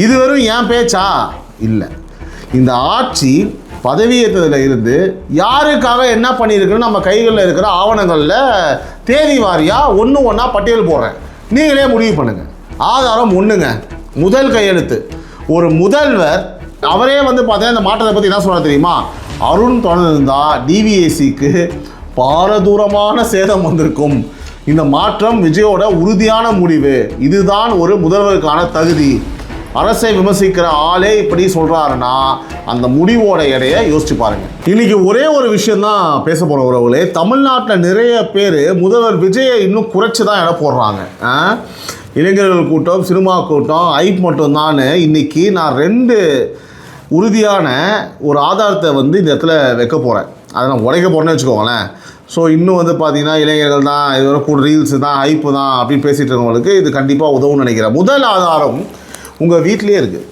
இது வெறும் ஏன் பேச்சா இல்லை. இந்த ஆட்சி பதவியேற்றதில் இருந்து யாருக்காக என்ன பண்ணியிருக்குன்னு நம்ம கைகளில் இருக்கிற ஆவணங்களில் தேதி வாரியாக ஒன்றா பட்டியல் போடுறேன். நீங்களே முடிவு பண்ணுங்கள். ஆதாரம் ஒன்றுங்க. முதல் கையெழுத்து. ஒரு முதல்வர் அவரே பார்த்தீங்கன்னா இந்த மாற்றத்தை பற்றி என்ன சொல்ல தெரியுமா? அருண் தொடர்ந்தா டிவிஎஸ்சிக்கு பாரதூரமான சேதம் வந்திருக்கும். இந்த மாற்றம் விஜயோட உறுதியான முடிவு. இதுதான் ஒரு முதல்வருக்கான தகுதி. அரசை விமர்சிக்கிற ஆளே இப்படி சொல்கிறாருன்னா அந்த முடிவோட எடையை யோசிச்சு பாருங்க. இன்னைக்கு ஒரே ஒரு விஷயம்தான் பேச போகிற உறவுகளே. தமிழ்நாட்டில் நிறைய பேர் முதல்வர் விஜயை இன்னும் குறைச்சி தான் எடை போடுறாங்க. இளைஞர்கள் கூட்டம், சினிமா கூட்டம், ஐப் மட்டும்தான். இன்னைக்கு நான் 2 உறுதியான ஒரு ஆதாரத்தை இந்த இடத்துல வைக்க போகிறேன். அதை நான் உடைக்க போகிறேன்னு வச்சுக்கோங்களேன். ஸோ இன்னும் பார்த்தீங்கன்னா இளைஞர்கள் தான் இதுவரை கூட ரீல்ஸு தான் ஐப்பு தான் அப்படின்னு பேசிகிட்டு இருக்கவங்களுக்கு இது கண்டிப்பாக உதவும்னு நினைக்கிறேன். முதல் ஆதாரம் உங்கள் வீட்டிலே இருக்குது.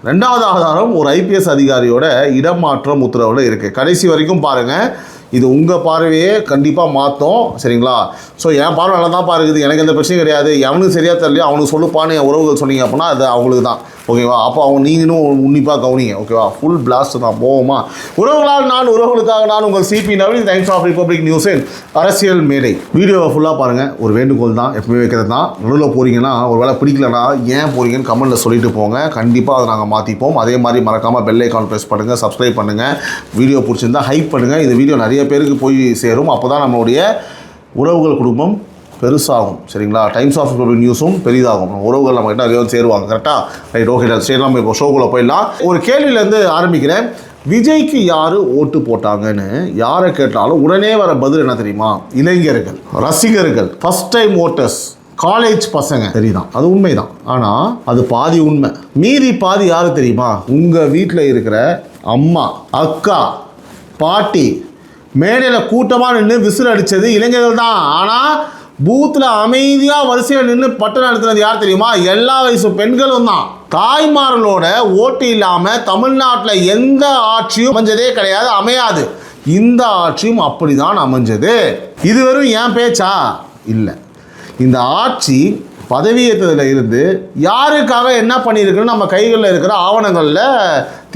2வது ஆதாரம் ஒரு ஐபிஎஸ் அதிகாரியோட இடமாற்றம் உத்தரவில் இருக்குது. கடைசி வரைக்கும் பாருங்கள். இது உங்கள் பார்வையே கண்டிப்பாக மாற்றும். சரிங்களா? ஸோ என் பார்வை நல்லா தான் பாருக்குது, எனக்கு எந்த பிரச்சனையும் கிடையாது. எவனுக்கு சரியாக தெரியலையோ அவனுக்கு சொல்லுப்பான்னு என் உறவுகள் சொன்னீங்க அப்படின்னா அது அவங்களுக்கு தான். ஓகேவா? அப்போ அவங்க நீங்களும் உன்னிப்பாக கவனிங்க. ஓகேவா? ஃபுல் பிளாஸ்ட் தான் போவோமா? உறவுகளால் நான், உறவுகளுக்காக நான், உங்கள் Sibi Naveen. Times of Republic நியூஸின் அரசியல் மேடை. வீடியோவை ஃபுல்லாக பாருங்கள். ஒரு வேண்டுகோள் தான், எப்பவுமே வைக்கிறது தான். நடுவில் போகிறீங்கன்னா ஒரு வேளை பிடிக்கலன்னா ஏன் போகிறீங்கன்னு கமெண்ட்டில் சொல்லிட்டு போங்க. கண்டிப்பாக அதை நாங்கள் மாற்றிப்போம். அதே மாதிரி மறக்காமல் பெல் ஐக்கான் ப்ரெஸ் பண்ணுங்கள், சப்ஸ்கிரைப் பண்ணுங்கள். வீடியோ பிடிச்சிருந்தா ஹைப் பண்ணுங்கள். இந்த வீடியோ நிறைய பேருக்கு போய் சேரும். அப்போ தான் நம்மளுடைய உறவுகள் குடும்பம் பெருசாகும். சரிங்களா? டைம்ஸ் ஆஃப் ரிப்பப்ளிக் நியூஸும் பெரிதாகும். உறவுகள் நம்ம கிட்ட நிறைய சேருவாங்க. கரெக்டாக? ரைட். ஓகே. சரி, நம்ம இப்போ ஷோக்குள்ளே போயிடலாம். ஒரு கேள்வியிலேருந்து ஆரம்பிக்கிறேன். விஜய்க்கு யார் ஓட்டு போட்டாங்கன்னு யாரை கேட்டாலும் உடனே வர பதில் என்ன தெரியுமா? இளைஞர்கள், ரசிகர்கள், ஃபர்ஸ்ட் டைம் ஓட்டர்ஸ், காலேஜ் பசங்க. சரிதான், அது உண்மைதான். ஆனால் அது பாதி உண்மை. மீதி பாதி யார் தெரியுமா? உங்கள் வீட்டில் இருக்கிற அம்மா, அக்கா, பாட்டி, மேடையில் கூட்டமாக நின்று விசில் அடித்தது இளைஞர்கள் தான். ஆனால் பூத்தில் அமைதியாக வரிசையில் நின்று பட்டம் நடத்துனது யார் தெரியுமா? எல்லா வயசு பெண்களும் தான். தாய்மார்களோட ஓட்டு இல்லாமல் தமிழ்நாட்டில் எந்த ஆட்சியும் அமைஞ்சதே கிடையாது, அமையாது. இந்த ஆட்சியும் அப்படி தான் அமைஞ்சது. இது வெறும் ஏன் பேச்சா இல்லை. இந்த ஆட்சி பதவியேற்றதில் இருந்து யாருக்காக என்ன பண்ணியிருக்குன்னு நம்ம கைகளில் இருக்கிற ஆவணங்களில்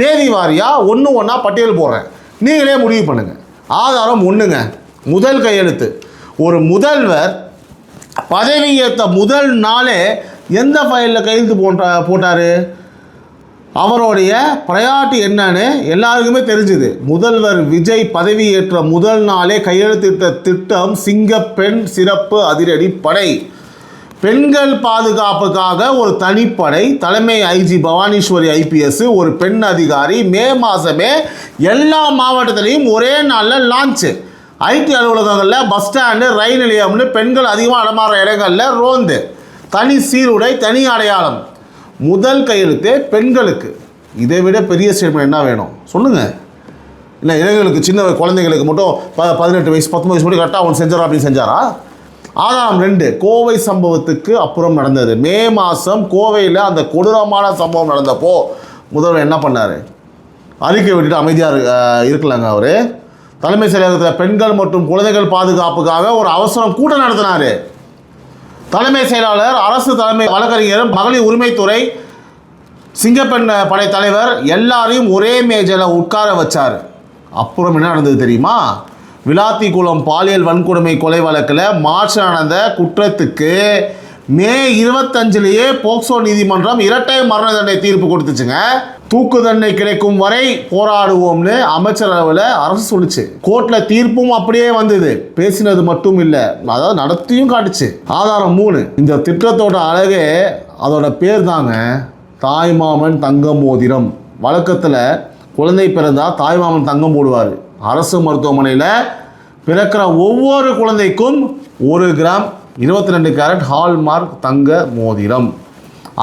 தேதி வாரியாக ஒன்றா பட்டியல் போடுறேன். நீங்களே முடிவு பண்ணுங்கள். ஆதாரம் ஒன்றுங்க. முதல் கையெழுத்து. ஒரு முதல்வர் பதவியேற்ற முதல் நாளே எந்த ஃபைலில் கையெழுத்து போட்டார்? அவருடைய ப்ரையாரிட்டி என்னன்னு எல்லாருக்குமே தெரிஞ்சுது. முதல்வர் விஜய் பதவியேற்ற முதல் நாளே கையெழுத்திட்ட திட்டம் சிங்கப்பெண் சிறப்பு அதிரடி படை. பெண்கள் பாதுகாப்புக்காக ஒரு தனிப்படை. தலைமை ஐஜி பவானீஸ்வரி ஐபிஎஸ், ஒரு பெண் அதிகாரி. மே மாதமே எல்லா மாவட்டத்திலையும் ஒரே நாளில் லான்ச்சு. ஐடி அலுவலகங்களில், பஸ் ஸ்டாண்டு, ரயில் நிலையம்னு பெண்கள் அதிகமாக நடமாடுற இடங்களில் ரோந்து. தனி சீருடை, தனி அடையாளம். முதல் கையெழுத்தே பெண்களுக்கு. இதை விட பெரிய ஸ்டேட்மெண்ட் என்ன வேணும் சொல்லுங்கள்? இல்லை இளைஞர்களுக்கு, சின்ன குழந்தைங்களுக்கு மட்டும் 18 வயசு 19 வயசு மட்டும் கரெக்டாக அவன் செஞ்சாரா அப்படின்னு செஞ்சாரா? ஆதாரம் 2. கோவை சம்பவத்துக்கு அப்புறம் நடந்தது. மே மாதம் கோவையில் அந்த கொடூரமான சம்பவம் நடந்தப்போ முதல்வர் என்ன பண்ணார்? அறிக்கை விட்டுட்டு அமைதியாக இருக்கலாங்க. அவர் தலைமை செயலகத்தில் பெண்கள் மற்றும் குழந்தைகள் பாதுகாப்புக்காக ஒரு அவசரம் கூட்டம் நடத்தினார். தலைமை செயலாளர், அரசு தலைமை வழக்கறிஞர், மகளிர் உரிமைத்துறை, சிங்கப்பெண் படை தலைவர் எல்லாரையும் ஒரே மேஜையில் உட்கார வச்சார். அப்புறம் என்ன நடந்தது தெரியுமா? விளாத்திக்குளம் பாலியல் வன்கொடுமை கொலை வழக்கில் மார்ச் நடந்த குற்றத்துக்கு மே 25 போக்சோ நீதிமன்றம் இரட்டை மரண தண்டனை தீர்ப்பு கொடுத்துச்சுங்க. தூக்கு தண்டனை கிடைக்கும் வரை போராடுவோம்னு அமைச்சரவையில் அரசு சொல்லிச்சு. கோர்ட்டில் தீர்ப்பும் அப்படியே வந்தது. பேசினது மட்டும் இல்லை, அதாவது நடத்தியும் காட்டுச்சு. ஆதாரம் 3. இந்த திட்டத்தோட அழகே அதோட பேர் தாங்க, தாய்மாமன் தங்கம் மோதிரம். வழக்கத்தில் குழந்தை பிறந்தால் தாய்மாமன் தங்கம் போடுவார். அரசு மருத்துவமனையில் பிறக்கிற ஒவ்வொரு குழந்தைக்கும் 1 கிராம் 22 கேரட் ஹால்மார்க் தங்க மோதிரம்.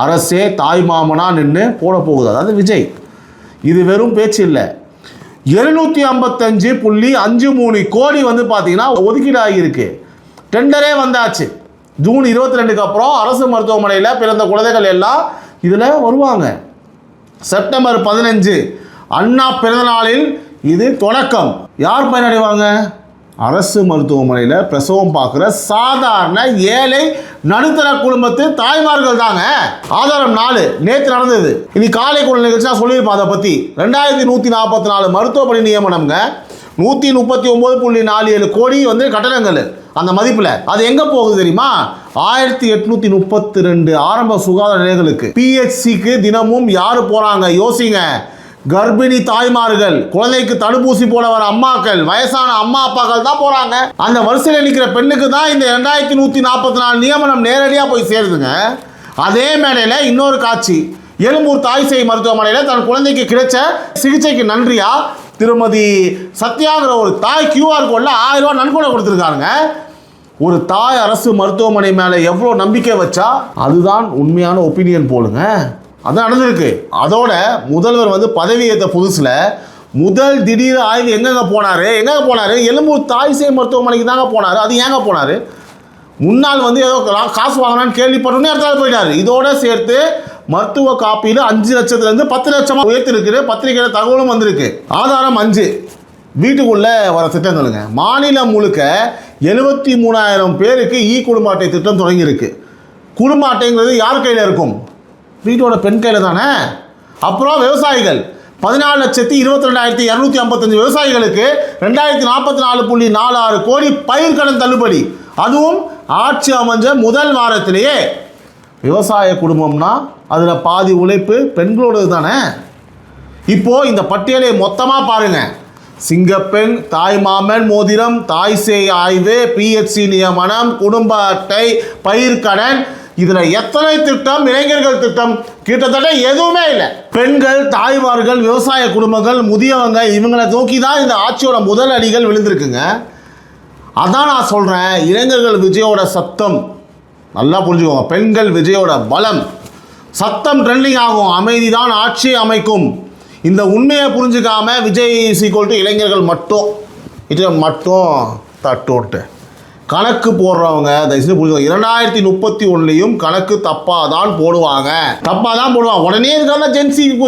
அரசே தாய்மாமனாக நின்று போட போகுது, அதாவது விஜய். இது வெறும் பேச்சு இல்லை. 755.53 கோடி பார்த்தீங்கன்னா ஒதுக்கீடு ஆகியிருக்கு. டெண்டரே வந்தாச்சு. ஜூன் 22க்கு அப்புறம் அரசு மருத்துவமனையில் பிறந்த குழந்தைகள் எல்லாம் இதில் வருவாங்க. செப்டம்பர் 15 அண்ணா பிறந்த நாளில் இது தொடக்கம். யார் பயனடைவாங்க? அரசு மருத்துவமனையில் பிரசவம் பார்க்குற சாதாரண ஏழை நடுத்தர குடும்பத்து தாய்மார்கள் தாங்க. ஆதாரம் 4 நேற்று நடந்தது. இனி காலை குழு நிகழ்ச்சி நான் சொல்லியிருப்பேன். அதை பற்றி 2144 மருத்துவ பணி நியமனம்ங்க. 139.47 கோடி வந்து கட்டணங்கள் அந்த மதிப்பில். அது எங்கே போகுது தெரியுமா? 1832 ஆரம்ப சுகாதார நிலையங்களுக்கு. பிஹெச்சிக்கு தினமும் யார் போகிறாங்க யோசிங்க. கர்ப்பிணி தாய்மார்கள், குழந்தைக்கு தடுப்பூசி போட வர அம்மாக்கள், வயசான அம்மா அப்பாக்கள் தான் போறாங்க. அந்த வரிசையில் நிற்கிற பெண்ணுக்கு தான் இந்த 2144 நியமனம் நேரடியாக போய் சேருதுங்க. அதே மேடையில் இன்னொரு காட்சி, எழும்பூர் தாய்சேய் மருத்துவமனையில் தன் குழந்தைக்கு கிடைச்ச சிகிச்சைக்கு நன்றியா திருமதி சத்யாங்கிற ஒரு தாய் QR கோடில் 1000 ரூபா நன்கொடை கொடுத்துருக்காங்க. ஒரு தாய் அரசு மருத்துவமனை மேலே எவ்வளோ நம்பிக்கை வச்சா அதுதான் உண்மையான ஒப்பீனியன் போலுங்க. அதான் நடந்திருக்கு. அதோட முதல்வர் வந்து பதவியேற்ற புதுசில் முதல் திடீர் ஆய்வு எங்கெங்கே போனார்? எழும்பூர் தாய்சேய் மருத்துவமனைக்கு தாங்க போனார். அது ஏங்க போனார்? முன்னாள் வந்து ஏதோ காசு வாங்கினான்னு கேள்விப்பட்டோன்னே இடத்துல போயிட்டார். இதோட சேர்த்து மருத்துவ காப்பீடு 5 லட்சத்துலேருந்து 10 லட்சமாக உயர்த்திருக்கு. பத்திரிகையில் தகவலும் வந்திருக்கு. ஆதாரம் 5 வீட்டுக்குள்ளே வர திட்டங்களுங்க. மாநிலம் முழுக்க 73,000 பேருக்கு குடும்ப அட்டை திட்டம் தொடங்கியிருக்கு. குடும்ப அட்டைங்கிறது யார் கையில் இருக்கும்? வீட்டோட பெண் கையில் தானே. அப்புறம் விவசாயிகள் 14,22,255 விவசாயிகளுக்கு 2044.46 கோடி பயிர் கடன் தள்ளுபடி. அதுவும் ஆட்சி அமைஞ்ச முதல் வாரத்திலேயே. விவசாய குடும்பம்னா அதில் பாதி உழைப்பு பெண்களோடது தானே. இப்போது இந்த பட்டியலை மொத்தமாக பாருங்கள். சிங்கப்பெண், தாய் மாமன் மோதிரம், தாய்சேய் ஆய்வு, பிஹெச்சி நியமனம், குடும்ப அட்டை, பயிர்க்கடன், இதில் எத்தனை திட்டம்? இளைஞர்கள் திட்டம் கிட்டத்தட்ட எதுவுமே இல்லை. பெண்கள், தாய்மார்கள், விவசாய குடும்பங்கள், முதியவங்க இவங்களை நோக்கி தான் இந்த ஆட்சியோட முதல் அடிகள் விழுந்திருக்குங்க. அதான் நான் சொல்கிறேன், இளைஞர்கள் விஜயோட சத்தம் நல்லா புரிஞ்சுக்கோங்க. பெண்கள் விஜயோட பலம். சத்தம் ட்ரெண்டிங் ஆகும், அமைதி தான் ஆட்சி அமைக்கும். இந்த உண்மையை புரிஞ்சுக்காம விஜய் இளைஞர்கள் மட்டும் இது மட்டும் தட்டோட்டு கணக்கு போடுறவங்க தயவுசெய்து புரிஞ்சுக்கோங்க. 2031 கணக்கு தப்பாக தான் போடுவாங்க. உடனே இருக்காங்க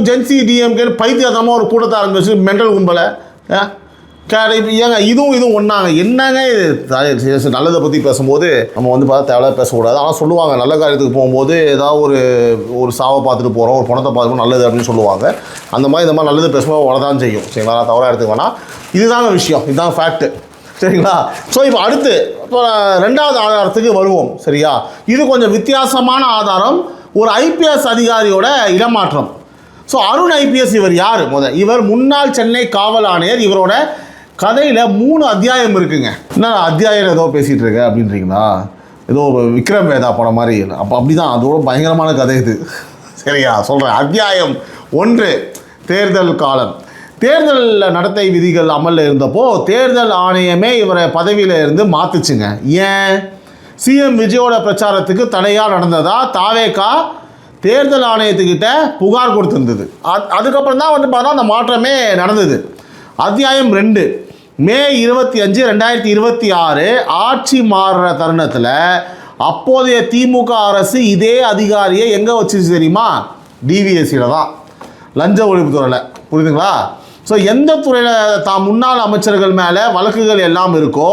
ஜென்சி டிஎம்கே பைத்தியத்தமாக ஒரு கூட்டத்தை ஆரம்பிச்சு மென்டல் கும்பலை ஏங்க இதுவும் ஒன்றாங்க. என்னங்க இது? நல்லதை பற்றி பேசும்போது நம்ம வந்து பார்த்தா தேவையாக பேசக்கூடாது. ஆனால் சொல்லுவாங்க, நல்ல காரியத்துக்கு போகும்போது ஏதாவது ஒரு சாவை பார்த்துட்டு போகிறோம், ஒரு பணத்தை பார்த்துட்டு நல்லது அப்படின்னு சொல்லுவாங்க. அந்த மாதிரி இந்த மாதிரி நல்லது பேசும்போது வளதான் செய்யும். சரிங்களா? நான் தவறாக எடுத்துக்க வேணாம். இதுதாங்க விஷயம், இதுதான் ஃபேக்ட்டு. சரிங்களா? ஸோ இப்போ அடுத்து இப்போ 2வது ஆதாரத்துக்கு வருவோம். சரியா? இது கொஞ்சம் வித்தியாசமான ஆதாரம். ஒரு IPS அதிகாரியோட இடமாற்றம். ஸோ அருண் IPS இவர் யார்? இவர் முன்னாள் சென்னை காவல் ஆணையர். இவரோட கதையில் 3 அத்தியாயம் இருக்குங்க. என்ன அத்தியாயம் ஏதோ பேசிகிட்டு இருக்க அப்படின்றீங்களா? ஏதோ விக்ரம் வேதா படம் மாதிரி. அப்படி தான், அதோட பயங்கரமான கதை இது. சரியா? சொல்கிறேன். அத்தியாயம் 1 தேர்தல் காலம். தேர்தல் நடத்தை விதிகள் அமலில் இருந்தப்போ தேர்தல் ஆணையமே இவரை பதவியில் இருந்து மாற்றுச்சுங்க. ஏன்? சிஎம் விஜயோட பிரச்சாரத்துக்கு தடையாக நடந்ததா தாவேகா தேர்தல் ஆணையத்துக்கிட்ட புகார் கொடுத்துருந்தது. அதுக்கப்புறம் தான் வந்து பார்த்தா அந்த மாற்றமே நடந்தது. அத்தியாயம் 2 மே 25, 2026 ஆட்சி மாறுற தருணத்தில் அப்போதைய திமுக அரசு இதே அதிகாரியை எங்கே வச்சுச்சு தெரியுமா? டிவிஎஸ்சியில் தான், லஞ்ச ஒழிப்புத்துறையில். புரியுதுங்களா? ஸோ எந்த துறையில் தான் முன்னாள் அமைச்சர்கள் மேலே வழக்குகள் எல்லாம் இருக்கோ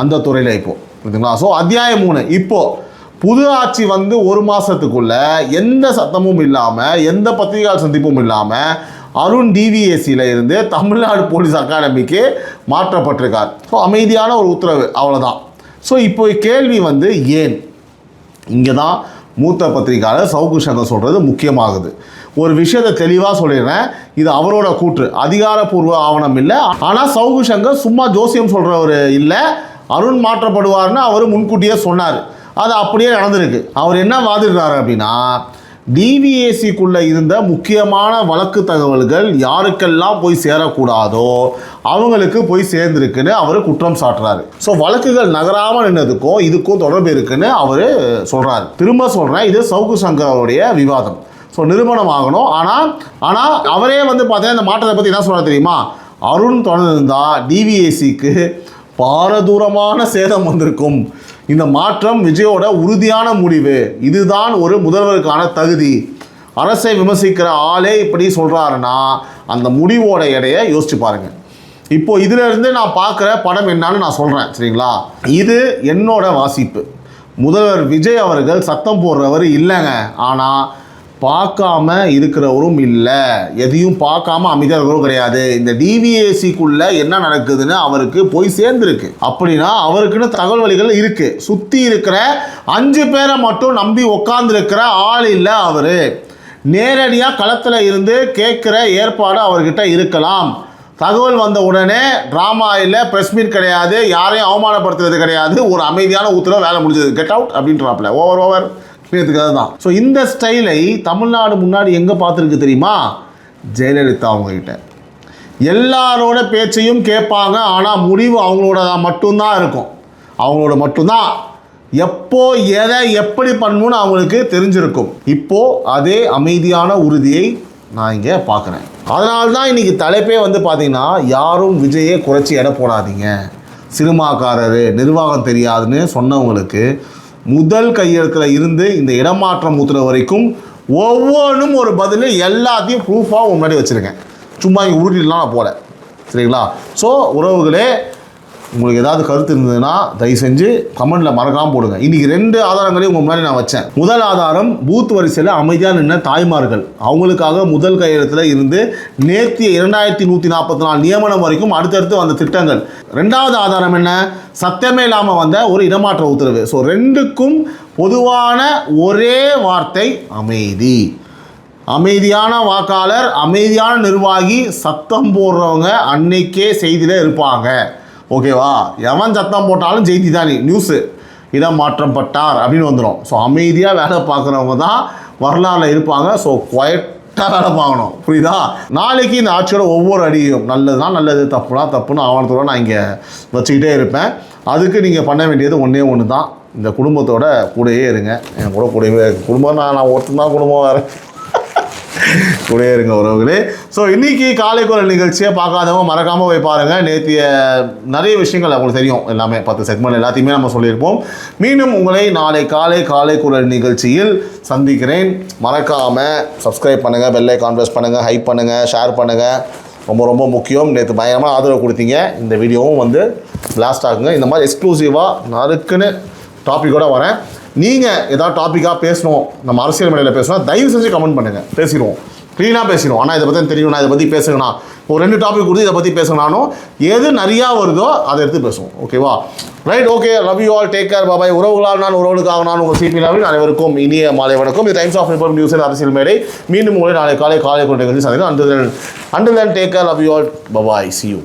அந்த துறையில் இப்போது. புரியுதுங்களா? ஸோ அத்தியாயம் 3 இப்போது புது ஆட்சி வந்து 1 மாதத்துக்குள்ள எந்த சத்தமும் இல்லாமல் எந்த பத்திரிகையாளர் சந்திப்பும் இல்லாமல் அருண் டிவிஎஸ்சியில் இருந்து தமிழ்நாடு போலீஸ் அகாடமிக்கு மாற்றப்பட்டிருக்கார். ஸோ அமைதியான ஒரு உத்தரவு, அவ்வளோதான். ஸோ இப்போ கேள்வி வந்து ஏன்? இங்கே தான் மூத்த பத்திரிகையாளர் சவுக்கு சங்கர் சொல்கிறது முக்கியமாகுது. ஒரு விஷயத்தை தெளிவாக சொல்லிடுறேன், இது அவரோட கூற்று, அதிகாரப்பூர்வ ஆவணம் இல்லை. ஆனால் சவுக்கு சங்கர் சும்மா ஜோசியம் சொல்கிறவர் இல்லை. அருண் மாற்றப்படுவார்னு அவர் முன்கூட்டியே சொன்னார். அது அப்படியே நடந்திருக்கு. அவர் என்ன வாதிடுறாரு அப்படின்னா, டிவிஎஸ்சிக்குள்ளே இருந்த முக்கியமான வழக்கு தகவல்கள் யாருக்கெல்லாம் போய் சேரக்கூடாதோ அவங்களுக்கு போய் சேர்ந்துருக்குன்னு அவர் குற்றம் சாட்டுறாரு. ஸோ வழக்குகள் நகராமல் நின்றதுக்கும் இதுக்கும் தொடர்பு இருக்குன்னு அவர் சொல்கிறார். திரும்ப சொல்கிறேன், இது சவுக்கு சங்கருடைய விவாதம். ஸோ நிரூபணம் ஆகணும். ஆனால் அவரே வந்து பார்த்தீங்கன்னா இந்த மாற்றத்தை பற்றி என்ன சொல்கிறார் தெரியுமா? அருண் தொடர்ந்து இருந்தால் டிவிஎஸ்சிக்கு பாரதூரமான சேதம் வந்திருக்கும். இந்த மாற்றம் விஜயோட உறுதியான முடிவு. இதுதான் ஒரு முதல்வருக்கான தகுதி. அரசை விமர்சிக்கிற ஆளே இப்படி சொல்கிறாருன்னா அந்த முடிவோட எடையை யோசிச்சு பாருங்கள். இப்போ இதுல இருந்து நான் பார்க்குற படம் என்னன்னு நான் சொல்கிறேன், சரிங்களா? இது என்னோட வாசிப்பு. முதல்வர் விஜய் அவர்கள் சத்தம் போடுறவர் இல்லைங்க, ஆனால் பார்க்காம இருக்கிறவரும் இல்லை, எதையும் பார்க்காம அமைதியாகவும் கிடையாது. இந்த டிவிஏசிக்குள்ள என்ன நடக்குதுன்னு அவருக்கு போய் சேர்ந்துருக்கு. அப்படின்னா அவருக்குன்னு தகவல் வழிகள் இருக்கு. சுற்றி இருக்கிற 5 பேரை மட்டும் நம்பி உட்காந்துருக்கிற ஆள் இல்லை அவர். நேரடியாக களத்தில் இருந்து கேட்குற ஏற்பாடு அவர்கிட்ட இருக்கலாம். தகவல் வந்த உடனே ட்ராமா இல்லை, ப்ரெஸ் மீட் கிடையாது, யாரையும் அவமானப்படுத்துறது கிடையாது, ஒரு அமைதியான உத்தரவு, வேலை முடிஞ்சது, கெட் அவுட் அப்படின்றாப்ல. ஓவர் தான். ஸோ இந்த ஸ்டைலை தமிழ்நாடு முன்னாடி எங்கே பார்த்துருக்கு தெரியுமா? ஜெயலலிதா அவங்ககிட்ட. எல்லாரோட பேச்சையும் கேட்பாங்க, ஆனால் முடிவு அவங்களோட மட்டும்தான் இருக்கும். அவங்களோட மட்டும்தான். எப்போ எதை எப்படி பண்ணணும்னு அவங்களுக்கு தெரிஞ்சிருக்கும். இப்போது அதே அமைதியான உறுதியை நான் இங்கே பார்க்குறேன். அதனால தான் இன்றைக்கி தலைப்பே வந்து பார்த்தீங்கன்னா, யாரும் விஜயை குறைச்சி எடை போடாதீங்க, சினிமாக்காரரு, நிர்வாகம் தெரியாதுன்னு சொன்னவங்களுக்கு முதல் கையெழுத்தில் இருந்து இந்த இடமாற்றம் உத்தரவு வரைக்கும் ஒவ்வொன்றும் ஒரு பதில், எல்லாத்தையும் ப்ரூஃபாக முன்னாடி வச்சுருக்கேன். சும்மா இங்கே உருட்டிலாம் நான் போல, சரிங்களா? ஸோ உறவுகளே, உங்களுக்கு ஏதாவது கருத்து இருந்ததுன்னா தயவு செஞ்சு கமெண்டில் மறக்காமல் போடுங்க. இன்றைக்கி 2 ஆதாரங்களையும் உங்கள் முன்னாடி நான் வச்சேன். முதல் ஆதாரம், பூத் வரிசையில் அமைதியாக நின்ன தாய்மார்கள், அவங்களுக்காக முதல் கையெழுத்தில் இருந்து நேர்த்திய 2144 நியமனம் வரைக்கும் அடுத்தடுத்து வந்த திட்டங்கள். 2வது ஆதாரம் என்ன? சத்தமே இல்லாமல் வந்த ஒரு இடமாற்ற உத்தரவு. ஸோ 2க்கும் பொதுவான ஒரே வார்த்தை அமைதி. அமைதியான வாக்காளர், அமைதியான நிர்வாகி, சத்தம் போடுறவங்க அன்னைக்கே செய்தியில் இருப்பாங்க. ஓகேவா? எவன் சத்தம் போட்டாலும் செய்தி தான், நியூஸு இடம் மாற்றம் பட்டார் அப்படின்னு வந்துடும். ஸோ அமைதியாக வேலை பார்க்குறவங்க தான் வரலாறில் இருப்பாங்க. ஸோ குவைட்டாக வேலை பார்க்கணும், புரியுதா? நாளைக்கு இந்த ஆட்சியோட ஒவ்வொரு அடியும் நல்லதுனா நல்லது, தப்புனா தப்புன்னு ஆவணத்தோடு நான் இங்கே வச்சுக்கிட்டே இருப்பேன். அதுக்கு நீங்கள் பண்ண வேண்டியது ஒன்று தான், இந்த குடும்பத்தோட கூடயே இருங்க. என் கூடவே குடும்பம் நான் ஒருத்தன் தான், குடும்பம் வேறு கூடயே இருங்க உறவுகளே. ஸோ இன்றைக்கி காலை குரல் நிகழ்ச்சியை பார்க்காதவங்க மறக்காமல் போய் பாருங்கள். நேற்றைய நிறைய விஷயங்கள் அவங்களுக்கு தெரியும், எல்லாமே 10 செக்மெண்ட் எல்லாத்தையுமே நம்ம சொல்லியிருப்போம். மீண்டும் உங்களை நாளை காலை குரல் நிகழ்ச்சியில் சந்திக்கிறேன். மறக்காமல் சப்ஸ்கிரைப் பண்ணுங்கள், பெல் ஐகான் ப்ரெஸ் பண்ணுங்கள், ஹைப் பண்ணுங்கள், ஷேர் பண்ணுங்கள். ரொம்ப ரொம்ப முக்கியம். நேற்று பயங்கரமாக ஆதரவு கொடுத்தீங்க. இந்த வீடியோவும் வந்து பிளாஸ்ட் ஆகுங்க. இந்த மாதிரி எக்ஸ்க்ளூசிவாக நறுக்குன்னு டாப்பிக்கோடு வரேன். நீங்கள் ஏதாவது டாப்பிக்காக பேசணும், நம்ம அரசியல் மேடையில் பேசணும், தயவு செஞ்சு கமெண்ட் பண்ணுங்கள், பேசிடுவோம், க்ளீனாக பேசிடுவோம். ஆனால் இதை பற்றி தெரியும், நான் இதை பற்றி பேசுங்கண்ணா, ஒரு 2 டாபிக் கொடுத்து இதை பற்றி பேசுங்கனாலும் எது நிறையா வருதோ அதை எடுத்து பேசுவோம். ஓகேவா? Right, okay. Love you all, take care, bye bye. உறவுகளால் நான், உறவுகளுக்காக நான், உங்கள் சிபி லாவில் அனைவருக்கும் இனிய மாலை வணக்கம். இது டைம்ஸ் ஆஃப் ரிப்போர்ட் நியூஸில் அரசியல் மேடை. மீண்டும் உங்களை நாளை காலை கொண்டு சந்திக்கிறேன். Until then take care, love you all, bye bye, see you.